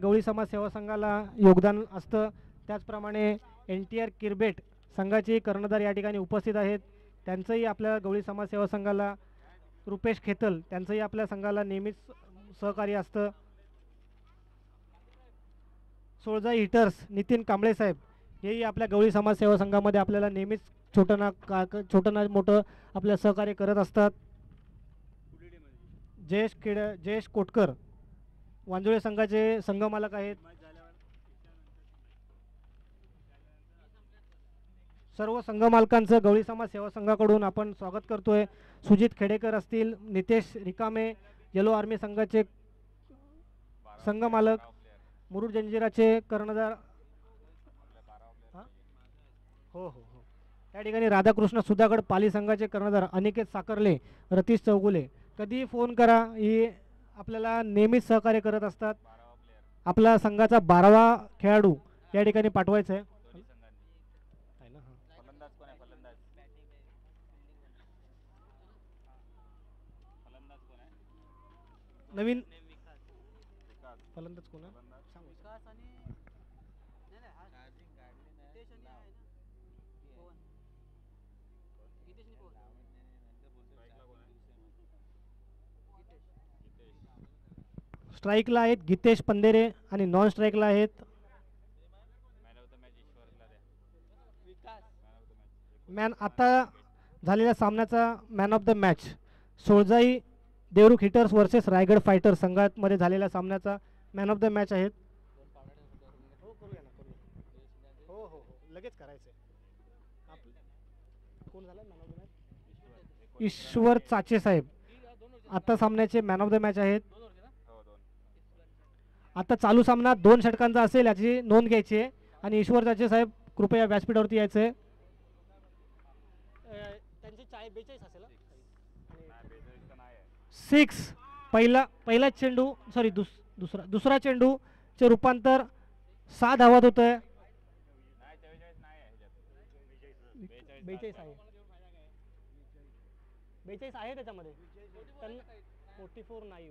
गवळी समाज सेवा संघाला योगदान असतं. त्याचप्रमाणे NTR किरबेट संघाचे कर्णधार या ठिकाणी उपस्थित आहेत. त्यांचंही आपल्या गवळी समाज सेवा संघाला, रुपेश खेतल त्यांचंही आपल्या संघाला नेहमीच सहकार्य असतं. सोळजाई हिटर्स नितीन कांबळे साहेब हेही आपल्या गवळी समाज सेवा संघामध्ये आपल्याला नेहमीच छोटं ना मोठं आपल्या सहकार्य करत असतात. जयेश कोटकर वांजुळे संघाचे संघमालक आहेत. सर्व संघमालकांचं गवळी समाज सेवा संघाकडून आपण स्वागत करतोय. सुजित खेडेकर असतील, नितेश रिकामे येलो आर्मी संघाचे संघमालक, मुरुड जंजिराचे कर्णधार, हो हो हो त्या ठिकाणी राधाकृष्ण सुधागड पाली संघाचे कर्णधार अनिकेत साकर्ले, रतीश चौगुले. कधीही फोन करा, ही आपल्याला नेहमीच सहकार्य करत असतात. आपला संघाचा 12वा खेळाडू या ठिकाणी पाठवायचा आहे. नवीन फलंदाज कोण आहे? स्ट्राईकला आहेत गीतेश पंधेरे आणि नॉन स्ट्राईकला आहेत मॅन. आता झालेल्या सामन्याचा man of the match Soljai Devrukh hitters versus Raigad fighter संघामध्ये झालेल्या सामन्याचा मॅन ऑफ द मॅच आहेत. हो हो लगेच करायचं. कोण झालं मॅन ऑफ द मॅच? ईश्वर चाचे साहेब आता सामन्याचे मॅन ऑफ द मॅच आहेत. आता चालू सामना 2 षटकांचा असेल याची नोंद घ्यायची आहे आणि ईश्वर चाचे साहेब कृपया व्यासपीठावरती यायचं आहे. त्यांची 42 असेल. 6 पहिला चेंडू सॉरी दुसरा चेंडूचे रूपांतर 6 धावात होत आहे. 42 आहे. 42 आहे त्याच्यामध्ये. 44 नाही.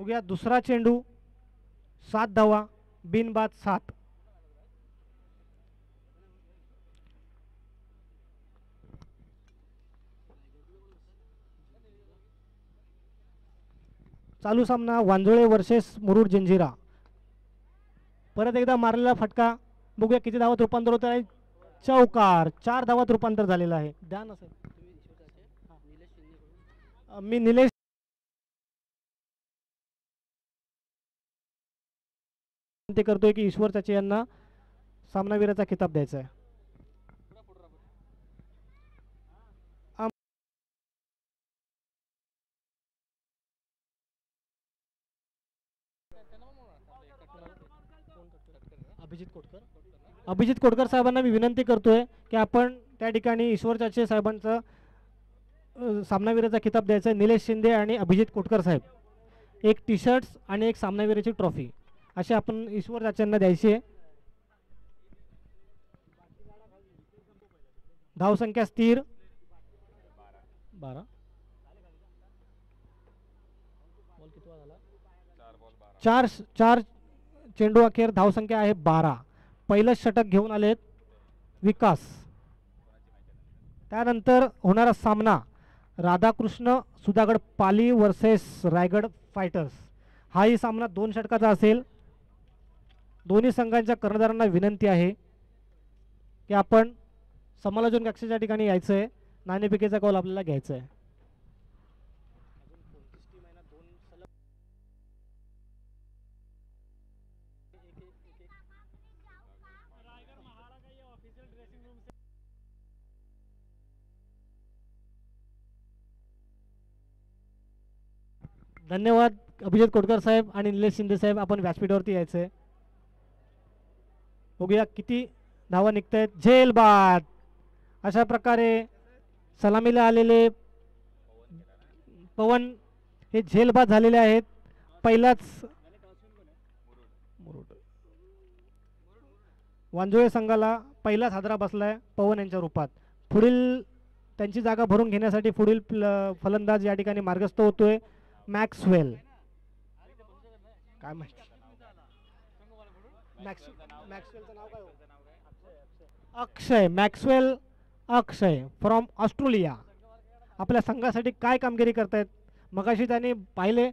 बघूया दुसरा चेंडू 7 धावा बिनबाद 7. चालू सामना वांजुळे वर्सेस मुरुड जंजिरा. परत एकदा मारलेला फटका. बघूया किती धावात रूपांतर होत आहे. चौकार. 4 धावात रूपांतर झालेलं आहे. ध्यान असेल. मी निलेश विनंती करतोय की ईश्वर चाचे यांना सामनावीराचा खिताब द्यायचा आहे. अभिजित कोटकर साहेबांना मी विनंती करतोय की आपण त्या ठिकाणी ईश्वर चाचे साहेबांचा सामनावीराचा खिताब द्यायचा आहे. निलेश शिंदे आणि अभिजित कोटकर साहेब एक टी शर्ट्स आणि एक सामनावीराची ट्रॉफी असे आपण ईश्वर चाच्यांना द्यायची आहे. धावसंख्या स्थिर 12. चार चेंडू अखेर धावसंख्या आहे 12. पहिलं षटक घेऊन आलेत विकास. त्यानंतर होणारा सामना राधाकृष्ण सुधागड पाली वर्सेस रायगड फायटर्स. हाही सामना 2 षटकाचा असेल. दोन्ही संघांच्या कर्णधारांना विनंती आहे की आपण समालोचन कक्षाच्या ठिकाणी यायचं आहे. नाणेफेकीचा कौल आपल्याला घ्यायचा आहे. धन्यवाद अभिजित कोटकर साहेब आणि निलेश शिंदे साहेब. आपण व्यासपीठावरती यायचं आहे. बघूया किती धावा निघत आहेत. झेलबाद. अशा प्रकारे सलामीला आलेले पवन हे झेलबाद झालेले आहेत. पहिलाच वांजुळे संघाला पहिलाच हादरा बसलाय पवन यांच्या रूपात. पुढील त्यांची जागा भरून घेण्यासाठी पुढील फलंदाज या ठिकाणी मार्गस्थ होतोय. मॅक्सवेल. काय माहिती मॅक्सवेलचं नाव काय? अक्षय. मॅक्सवेल अक्षय फ्रॉम ऑस्ट्रेलिया आपल्या संघासाठी काय कामगिरी करतायत. मगाशी त्यांनी पाहिले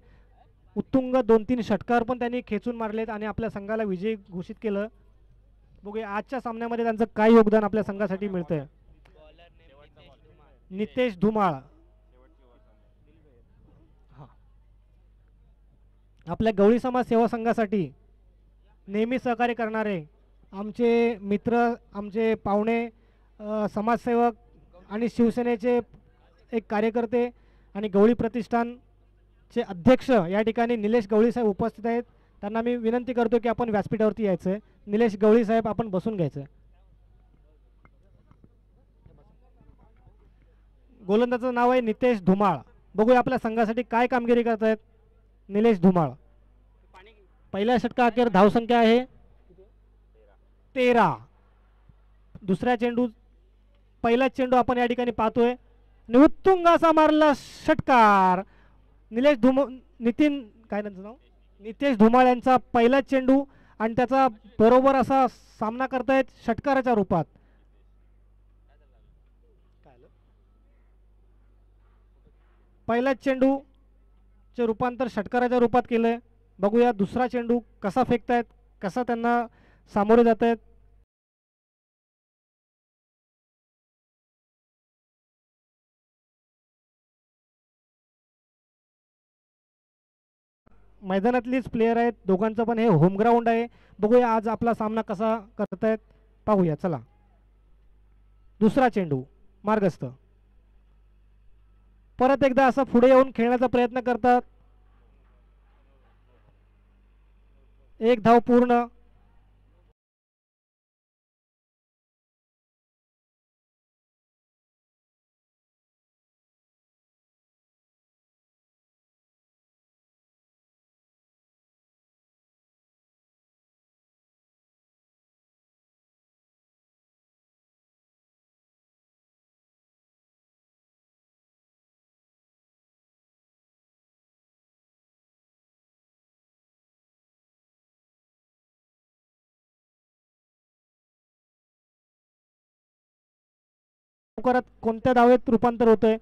उत्तुंग 2-3 षटकार पण त्यांनी खेचून मारलेत आणि आपल्या संघाला विजयी घोषित केलं. बघूया आजच्या सामन्यामध्ये त्यांचं काय योगदान आपल्या संघासाठी मिळतंय. नितेश धुमाळ आपल्या गवळी समाज सेवा संघासाठी नेहमी सहकार्य करणारे आमचे मित्र, आमचे पाहुणे, समाजसेवक आणि शिवसेनेचे एक कार्यकर्ते आणि गवळी प्रतिष्ठानचे अध्यक्ष या ठिकाणी निलेश गवळी साहेब उपस्थित आहेत. त्यांना मी विनंती करतो की आपण व्यासपीठावरती यायचं आहे. निलेश गवळी साहेब आपण बसून घ्यायचं. गोलंदाजाचं नाव आहे नितेश धुमाळ. बघूया आपल्या संघासाठी काय कामगिरी करतायत निलेश धुमाळ. पहिल्या षटका अखेर धावसंख्या आहे 13. दुसऱ्या चेंडू पहिला चेंडू आपण या ठिकाणी पाहतोय आणि उत्तुंग असा मारला षटकार. नितेश धुमाळ यांचा पहिला चेंडू आणि त्याचा बरोबर असा सामना करतायत षटकाराच्या रूपात. पहिला चेंडू चे रूपांतर षटकाराच्या रूपात केलंय. बघूया दुसरा चेंडू कसा फेकतायत, कसा त्यांना सामोरे जात आहेत. मैदानातलीच प्लेयर आहेत दोघांचं पण हे होम ग्राउंड आहे. बघूया आज आपला सामना कसा करतायत पाहूया. चला दुसरा चेंडू मार्गस्थ. परत एकदा असं पुढे येऊन खेळण्याचा प्रयत्न करतात. एक धाव पूर्ण. कोणत्या धावेत रूपांतर होतंय?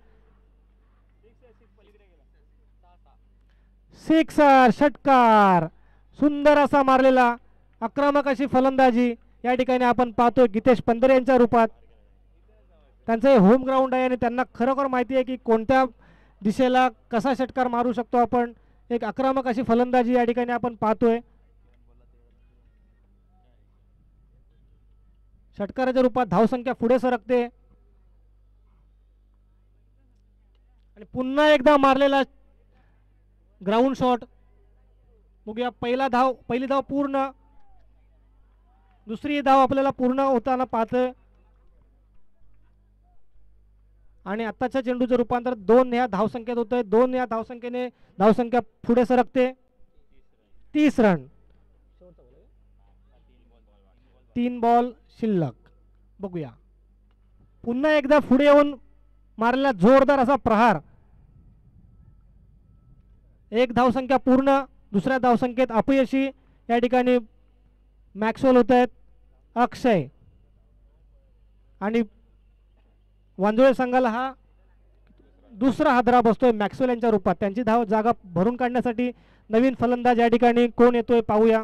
सिक्सर. षटकार सुंदर असा मारलेला आक्रमक अशी फलंदाजी या ठिकाणी आपण पाहतोय गितेश पंधरे यांच्या रूपात. त्यांचं हे होम ग्राउंड आहे आणि त्यांना खरोखर माहिती आहे की कोणत्या दिशेला कसा षटकार मारू शकतो आपण. एक आक्रमक अशी फलंदाजी या ठिकाणी आपण पाहतोय. षटकाराच्या रूपात धावसंख्या पुढे सरकते आणि पुन्हा एकदा मारलेला ग्राउंड शॉट. बघूया पहिली धाव पूर्ण. दुसरी धाव आपल्याला पूर्ण होताना पाहतोय आणि आत्ताच्या चेंडूचं रूपांतर 2 या धावसंख्येत होतंय. 2 या धावसंख्येने धावसंख्या पुढे सरकते. 30 रन. 3 बॉल शिल्लक. बघूया पुन्हा एकदा पुढे येऊन मारलेला जोरदार असा प्रहार. 1 धावसंख्या पूर्ण. दुसऱ्या धावसंख्येत अपयशी या ठिकाणी मॅक्सवेल होत आहेत. अक्षय आणि वांजुळे संघाला हा दुसरा हादरा बसतोय मॅक्सवेल यांच्या रूपात. त्यांची धाव जागा भरून काढण्यासाठी नवीन फलंदाज या ठिकाणी कोण येतोय पाहूया.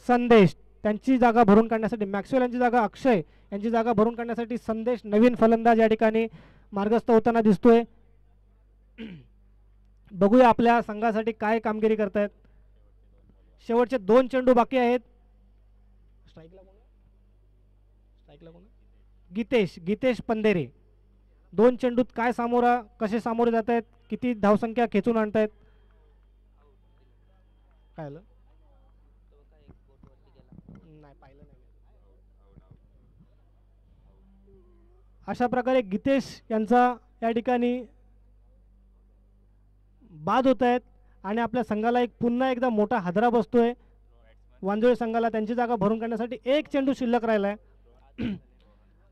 संदेश. त्यांची जागा भरून काढण्यासाठी मॅक्सवेल यांची जागा अक्षय यांची जागा भरून काढण्यासाठी संदेश नवीन फलंदाज या ठिकाणी मार्गस्थ होताना दिसतोय. बघूया आपल्या संघासाठी काय कामगिरी करतायत. शेवटचे 2 चेंडू बाकी आहेत. गितेश पंधेरे 2 चेंडूत काय कसे सामोरे जात आहेत, किती धावसंख्या खेचून आणतायत काय आलं नाही पाहिलं नाही. अशा प्रकारे गितेश यांचा या ठिकाणी बाद होत आहेत आणि आपल्या संघाला पुन्हा एकदा मोठा हादरा बसतोय. वांजुळे संघाला त्यांची जागा भरून काढण्यासाठी 1 चेंडू शिल्लक राहिलाय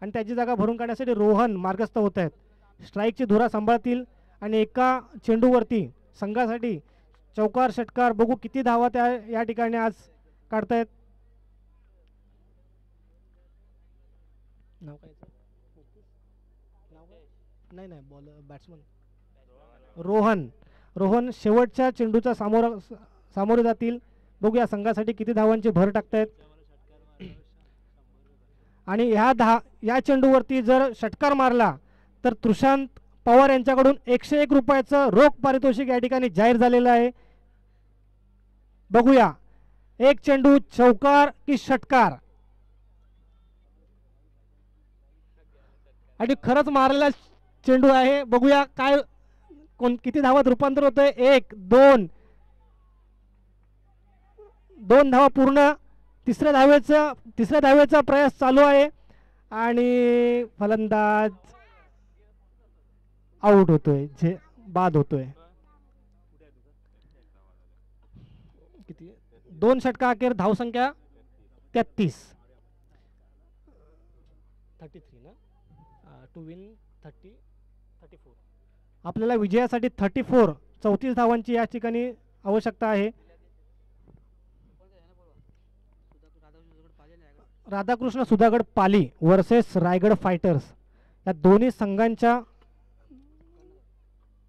आणि त्याची जागा भरून काढण्यासाठी रोहन मार्गस्थ होत आहेत. स्ट्राईकची धुरा सांभाळतील आणि एका चेंडूवरती संघासाठी चौकार षटकार बघू किती धावा त्या या ठिकाणी आज काढतायत. नाव काय नाही नाही बॉल बॅट्समन रोहन. रोहन शेवटच्या चेंडूच्या सामोरे जातील. बघूया संघासाठी किती धावांची भर टाकतायत. आणि या चेंडूवरती जर षटकार मारला तर तुषांत पवार यांच्याकडून 101 रुपयाचं रोख पारितोषिक या ठिकाणी जाहीर झालेलं आहे. बघूया एक चेंडू चौकार की षटकार. आणि खरंच मारलेला चेंडू आहे. बघूया काय किती धावात रूपांतर होतंय. 1 2 2 धावा पूर्ण. तिसऱ्या धावेचा प्रयास चालू आहे आणि फलंदाज आउट होतोय, बाद होतोय. किती 2 षटका अखेर धावसंख्या 33 ना. To win 34. आपल्याला विजयासाठी 34 धावांची या ठिकाणी आवश्यकता आहे. राधाकृष्ण सुधागड पाली वर्सेस रायगड फायटर्स या दोन्ही संघांच्या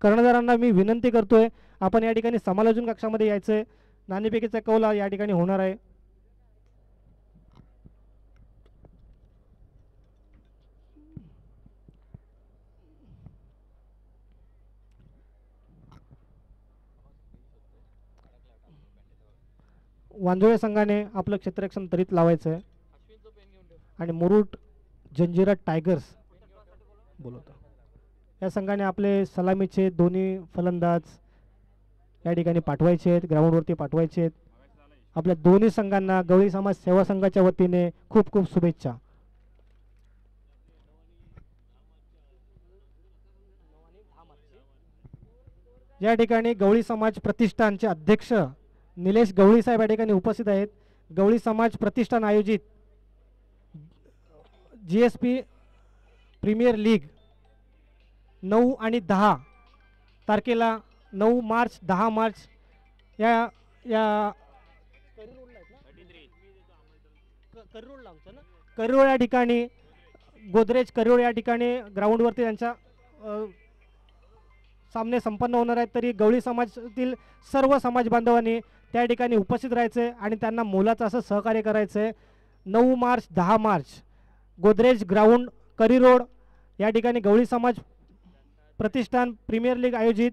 कर्णधारांना मी विनंती करतोय आपण या ठिकाणी समालोचन कक्षामध्ये यायचंय. नाणेफेकीचा कौल या ठिकाणी होणार आहे. वांजोळे संघाने आपलं क्षेत्ररक्षण त्वरित लावायचं आहे आणि मुरुड जंजिरा टायगर्स बोलवतो या संघाने आपले सलामीचे दोन्ही फलंदाज या ठिकाणी पाठवायचे आहेत, ग्राउंडवरती पाठवायचे आहेत. आपल्या दोन्ही संघांना गवळी समाज सेवा संघाच्या वतीने खूप खूप शुभेच्छा. या ठिकाणी गवळी समाज प्रतिष्ठानचे अध्यक्ष निलेश गवळी साहेब या ठिकाणी उपस्थित आहेत. गवळी समाज प्रतिष्ठान आयोजित GSP प्रीमियर लीग 9 आणि 10 तारखेला 9 मार्च 10 मार्च या करिरोड या ठिकाणी गोदरेज करिरोड या ठिकाणी ग्राउंडवरती त्यांच्या सामने संपन्न होणार आहेत. तरी गवळी समाजातील सर्व समाज बांधवांनी त्या ठिकाणी उपस्थित राहायचे आणि त्यांना मोलाचं असं सहकार्य करायचं आहे. 9 मार्च 10 मार्च गोदरेज ग्राउंड करिरोड या ठिकाणी गवळी समाज प्रतिष्ठान प्रीमियर लीग आयोजित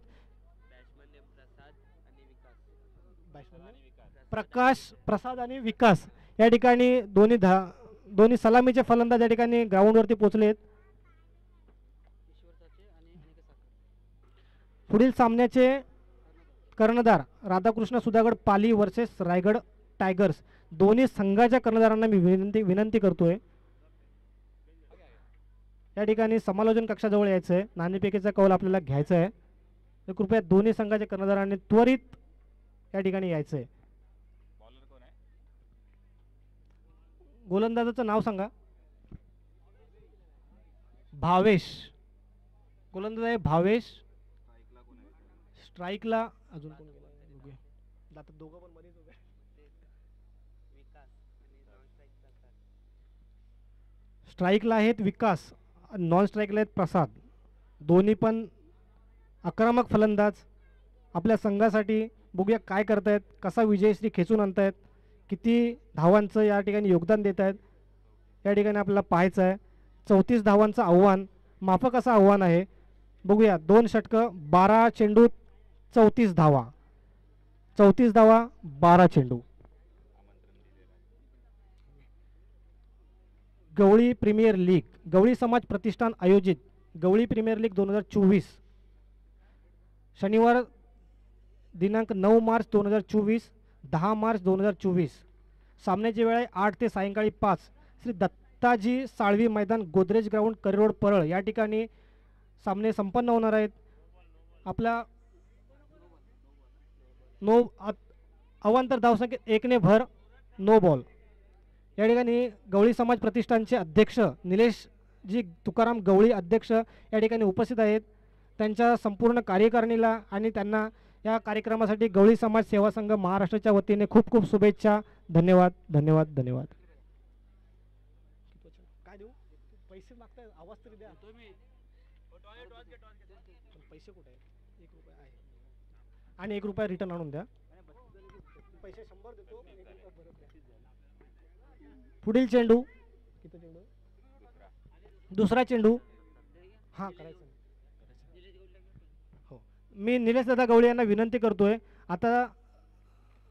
प्रसाद आणि विकास या ठिकाणी दोन्ही सलामीचे फलंदाज या ठिकाणी ग्राउंडवरती पोहोचलेत. पुढील सामन्याचे कर्णधार राधाकृष्ण सुधागड पाली वर्सेस रायगड टायगर्स दोन्ही संघाच्या कर्णधारांना मी विनंती करतोय या ठिकाणी समालोचन कक्षाजवळ यायचं आहे. नाणेफेकीचा कौल आपल्याला घ्यायचा आहे. तर कृपया दोन्ही संघाच्या कर्णधारांनी त्वरित या ठिकाणी यायचं आहे. गोलंदाजाचं नाव सांगा. भावेश. गोलंदाज आहे भावेश. स्ट्राईकला अजून कोण गेला आता दोघं पण मध्येच उभे. स्ट्राईकला आहेत विकास, नॉन स्ट्राईकला आहेत प्रसाद. दोन्ही पण आक्रमक फलंदाज आपल्या संघासाठी. बघूया काय करतायत, कसा विजयश्री खेचून आणतायत, किती धावांचं या ठिकाणी योगदान देत आहेत या ठिकाणी आपल्याला पाहायचं आहे. 34 धावांचं आव्हान, माफक असं आव्हान आहे. बघूया 2 षटकं 12 चेंडू 34 धावा. 34 धावा 12 चेंडू. गवळी प्रीमियर लीग गवळी समाज प्रतिष्ठान आयोजित गवळी प्रीमियर लीग 2024 शनिवार दिनांक 9 मार्च 2024 10 मार्च 2024. सामन्याची वेळ आहे 8 ते सायंकाळी 5 श्री दत्ताजी साळवी मैदान गोदरेज ग्राउंड करिरोड परळ या ठिकाणी सामने संपन्न होणार आहेत. आपला अवांतर धावसंख्येत 1 ने नो बॉल. या ठिकाणी गवळी समाज प्रतिष्ठानचे अध्यक्ष निलेश जी तुकाराम गवळी अध्यक्ष या ठिकाणी उपस्थित आहेत, त्यांच्या संपूर्ण कार्यकारिणीला आणि त्यांना या कार्यक्रमासाठी गवळी समाज सेवा संघ महाराष्ट्राच्या वतीने खूप खूप शुभेच्छा. धन्यवाद धन्यवाद धन्यवाद. काय देऊ? पैसे मागताय, आवाज तरी द्या. पैसे कुठे आहेत? 1 रुपया आहे आणि 1 रुपया रिटर्न आणून द्या. पैसे 100 देतो, 1 रुपया परत द्या. पुढील चेंडू, दुसरा चेंडू. हां करायचं. हो, मी निलेश दादा गवळी यांना विनंती करतोय, आता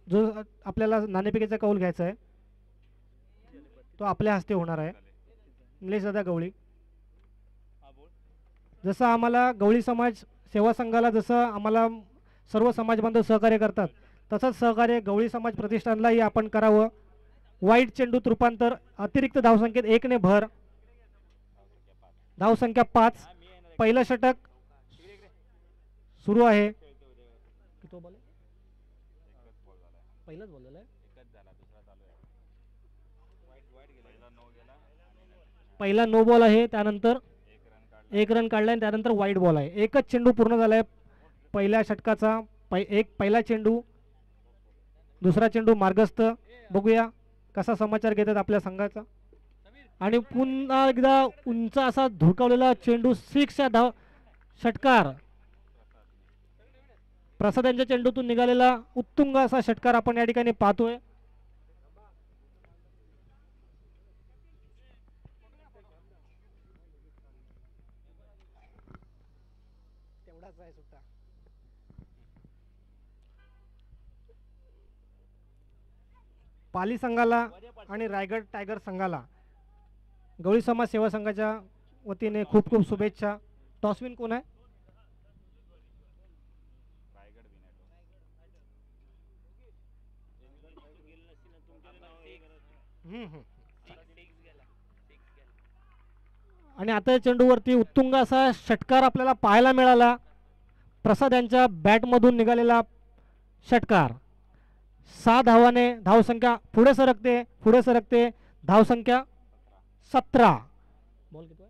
जो आपल्याला नाणेफेकीचा कौल घ्यायचा आहे तो आपल्या हस्ते होणार आहे. निलेश दादा गवळी, जसं आम्हाला गवळी समाज सेवा संघाला जसं आम्हाला सर्व समाज बांधव सहकार्य करतात, तसंच सहकार्य गवळी समाज प्रतिष्ठानलाही आपण करावं. वाईट चेंडूत रूपांतर, अतिरिक्त धावसंख्येत 1 ने भर, धावसंख्या 5. पहिलं षटक सुरू आहे. पहिलाच बॉल झालाय, पहिला नो बॉल आहे, त्यानंतर 1 रन काढलाय, त्यानंतर वाईट बॉल आहे. एकच चेंडू पूर्ण झालाय पहिल्या षटकाचा. पहिला चेंडू, दुसरा चेंडू मार्गस्थ. बघूया कसा समाचार घेतात आपल्या संघाचा. आणि पुन्हा एकदा उंच असा धुडकावलेला चेंडू, 6 या षटकार. प्रसाद यांच्या चेंडूतून निघालेला उत्तुंग असा षटकार आपण या ठिकाणी पाहतोय. तेवढाच आहे सुट्टा. पाली संघाला आणि रायगड टायगर संघाला गवळी समाज सेवा संघाच्या वतीने खूप खूप शुभेच्छा. टॉसविन कोण आहे? आणि आता चेंडूवरती उत्तुंग असा षटकार आपल्याला पाहायला मिळाला. प्रसाद यांच्या बॅटमधून निघालेला षटकार. 6 धावाने धावसंख्या पुढे सरकते. धावसंख्या 17. बॉल किती?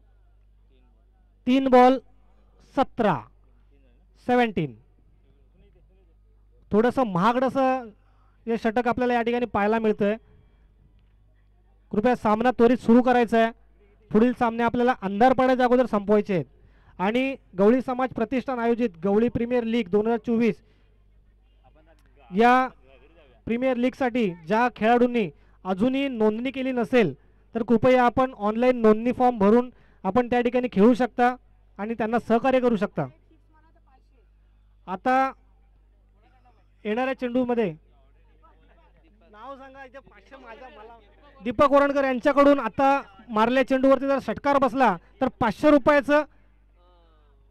3 बॉल 17. थोडंसं महागडसं हे षटक आपल्याला या ठिकाणी पाहायला मिळतंय. कृपया सामना त्वरित सुरू करायचा आहे. पुढील सामने आपल्याला अंधार पडायच्या अगोदर संपवायचे आहेत. आणि गवळी समाज प्रतिष्ठान आयोजित गवळी प्रीमियर लीग 2024 या प्रीमियर लीगसाठी ज्या खेळाडूंनी अजूनही नोंदणी केली नसेल तर कृपया आपण ऑनलाईन नोंदणी फॉर्म भरून आपण त्या ठिकाणी खेळू शकता आणि त्यांना सहकार्य करू शकता. आता येणाऱ्या चेंडूमध्ये नाव सांगा. इथे 500 मला दीपक वरणकर यांच्याकडून आता मारल्या चेंडूवरती जर षटकार बसला तर 500 रुपयाचं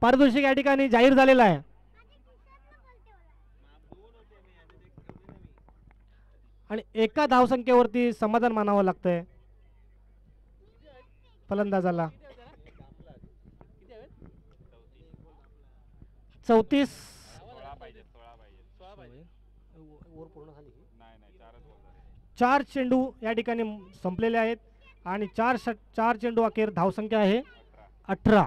पारितोषिक या ठिकाणी जाहीर झालेलं आहे. आणि एका धावसंख्येवरती समाधान मानावं लागतंय फलंदाजाला. 34 4 चेंडू या ठिकाणी संपलेले आहेत आणि 4 चेंडू अखेर धावसंख्या आहे 18.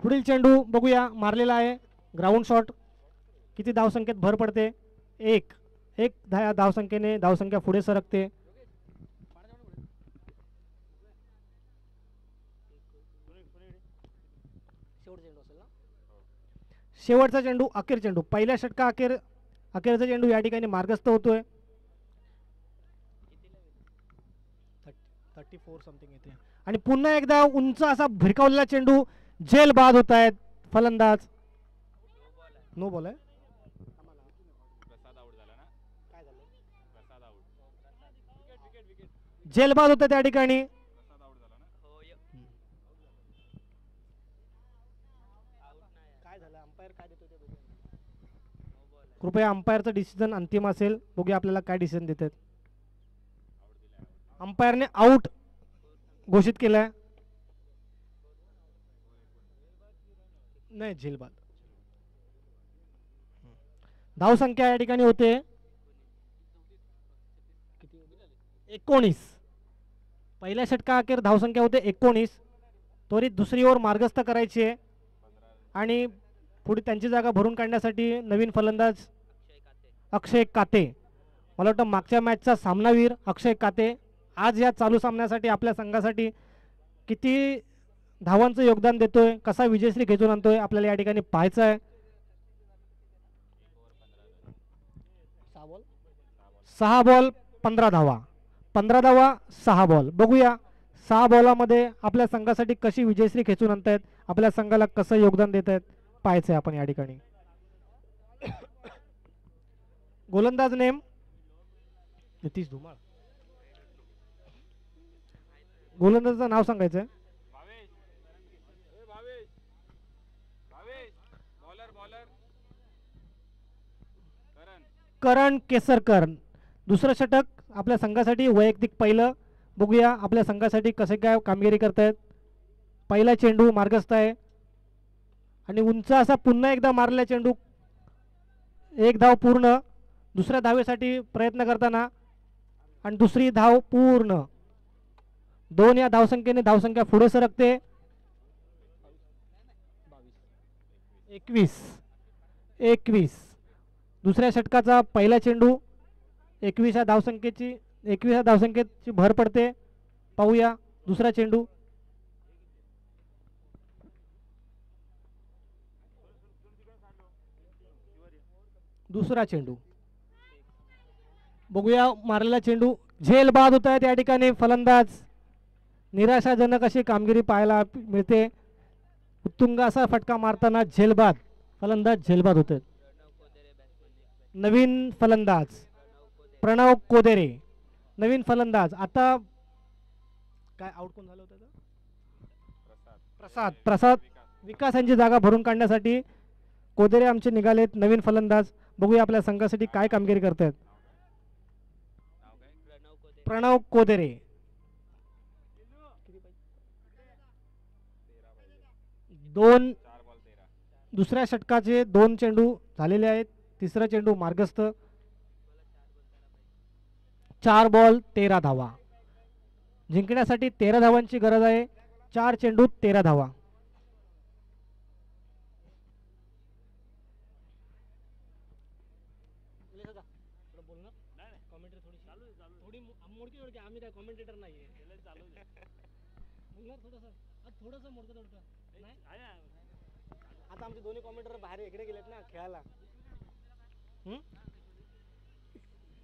पुढील चेंडू बघूया, मारलेला आहे ग्राउंड शॉट. किती धावसंख्येत भर पडते? 1 धावसंख्येने धावसंख्या पुढे सरकते. शेवटचा चेंडू, अखेर चेंडू, पहिल्या षटका अखेरचा चेंडू या ठिकाणी मार्गस्थ होतोय. 34 समथिंग येते. आणि पुन्हा एकदा उंच असा भिरकावलेला चेंडू, झेल बाद होत आहेत फलंदाज. नो बॉल आहे. झेल बाद होत त्या ठिकाणी. कृपया अंपायरचं डिसिजन अंतिम असेल. बघूया आपल्याला काय डिसिजन देतात. अंपायरने आउट घोषित केलाय. नाही, झेल बाद. धावसंख्या या ठिकाणी होते 19. पहिल्या षटका अखेर धावसंख्या होते 19. त्वरित दुसरी ओव्हर मार्गस्थ करायची आहे आणि पुढे त्यांची जागा भरून काढण्यासाठी नवीन फलंदाज अक्षय काते, मला वाटतं मागच्या मॅचचा सामनावीर अक्षय काते आज या चालू सामन्यासाठी आपल्या संघासाठी किती धावांचं योगदान देतोय, कसा विजयश्री खेचून आणतोय आपल्याला या ठिकाणी पाहायचं आहे. 6 बॉल 15 धावा, 15 धावा 6 बॉल. बघूया 6 बॉलामध्ये आपल्या संघासाठी कशी विजयश्री खेचून आणतायत, आपल्या संघाला कसं योगदान देत आहेत पाहायचं आहे आपण या ठिकाणी. गोलंदाज नेम नितीश धुमाळ. गोलंदाजाचं नाव सांगायचं आहे. करण केसरकर. दुसरं षटक आपल्या संघासाठी वैयक्तिक पहिलं. बघूया आपल्या संघासाठी कसे काय कामगिरी करतायत. पहिला चेंडू मार्गस्थ आहे आणि उंच असा पुन्हा एकदा मारलेला चेंडू, एक धाव पूर्ण. दुसऱ्या धावेसाठी प्रयत्न करताना आणि दुसरी धाव पूर्ण. 2 या धावसंख्येने धावसंख्या पुढे सरकते. 21. दुसऱ्या षटकाचा पहिला चेंडू 21 या धावसंख्येची भर पडते. पाहूया दुसरा चेंडू. दुसरा चेंडू बघूया, मारलेला चेंडू झेल बाद होत आहे. त्या ठिकाणी फलंदाज निराशाजनक अशी कामगिरी पाहायला मिळते. उत्तुंग असा फटका मारताना झेलबाद, फलंदाज झेलबाद होते. नवीन फलंदाज प्रणव कोदेरे, नवीन फलंदाज. आता काय आउट कोण झालं होतं? प्रसाद विकास यांची जागा भरून काढण्यासाठी कोदेरे आमचे निघालेत नवीन फलंदाज. बघूया आपल्या संघासाठी काय कामगिरी करतायत. प्रणव कोदेरे. दुसऱ्या षटकाचे 2 चेंडू झालेले आहेत. तिसरा चेंडू मार्गस्थ. 4 बॉल 13 धावा. जिंकण्यासाठी 13 धावांची गरज आहे. 4 चेंडू 13 धावा. आता आमचे दोन्ही कॉमेंटेटर बाहेर इकडे गेलेत ना खेळायला.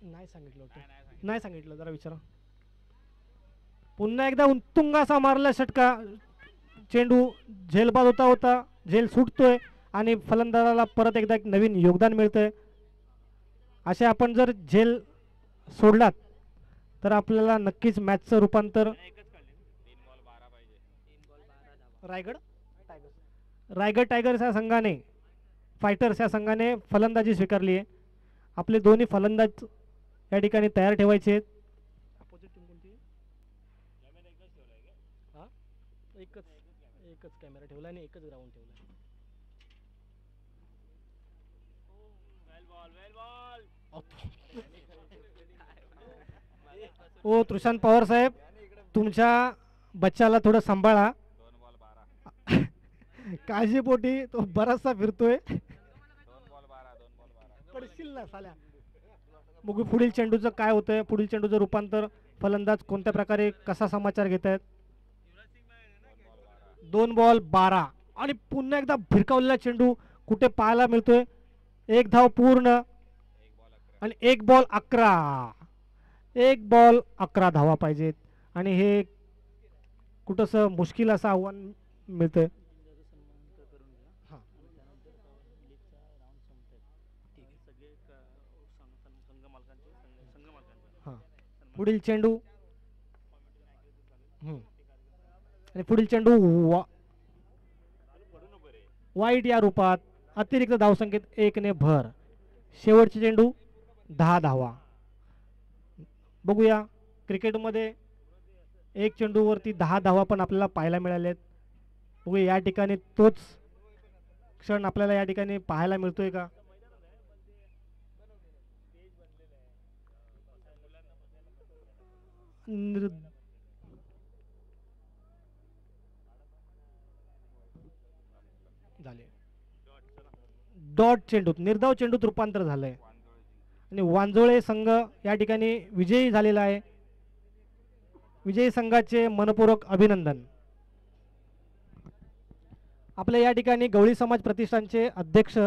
नाही सांगितलं जरा विचारा. पुन्हा एकदा उत्तुंग असा मारला षटका. चेंडू झेलबाद होता झेल सुटतोय आणि फलंदाजाला परत एकदा एक नवीन योगदान मिळतंय. असे आपण जर झेल सोडलात तर आपल्याला नक्कीच मॅचचं रूपांतर. रायगड टायगर्स या संघाने, फायटर्स या संघाने फलंदाजी स्वीकारली आहे. आपले दोन्ही फलंदाज या ठिकाणी तयार ठेवायचे आहेत. एकच कॅमेरा ठेवला आणि एकच ग्राउंड ठेवला. ओ त्रिशांत पवार साहेब, तुमच्या बच्चाला थोडं सांभाळा. काळजीपोटी तो बराचसा फिरतोय. पडशील ना साल्या. बघू पुढील चेंडूचं काय होतंय. पुढील चेंडूचं रूपांतर फलंदाज कोणत्या प्रकारे कसा समाचार घेत आहेत. 2 बॉल 12 आणि पुन्हा एकदा भिरकावलेला चेंडू कुठे पाहायला मिळतोय. 1 धाव पूर्ण आणि 1 बॉल 11. 1 बॉल 11 धावा पाहिजेत आणि हे कुठंसं मुश्किल असं आव्हान मिळतंय. पुढील चेंडू आणि पुढील चेंडू वाईट या रूपात. अतिरिक्त धावसंख्येत 1 ने भर. शेवटचे चेंडू 10 धावा. बघूया क्रिकेटमध्ये 1 चेंडूवरती 10 धावा पण आपल्याला पाहायला मिळाल्यात. बघूया या ठिकाणी तोच क्षण आपल्याला या ठिकाणी पाहायला मिळतोय का. झाले डॉट चेंडूत, निर्धाव चेंडूत रूपांतर झालंय आणि वांजोळे संघ या ठिकाणी विजयी झालेला आहे. विजयी संघाचे मनपूर्वक अभिनंदन. आपल्या या ठिकाणी गवळी समाज प्रतिष्ठानचे अध्यक्ष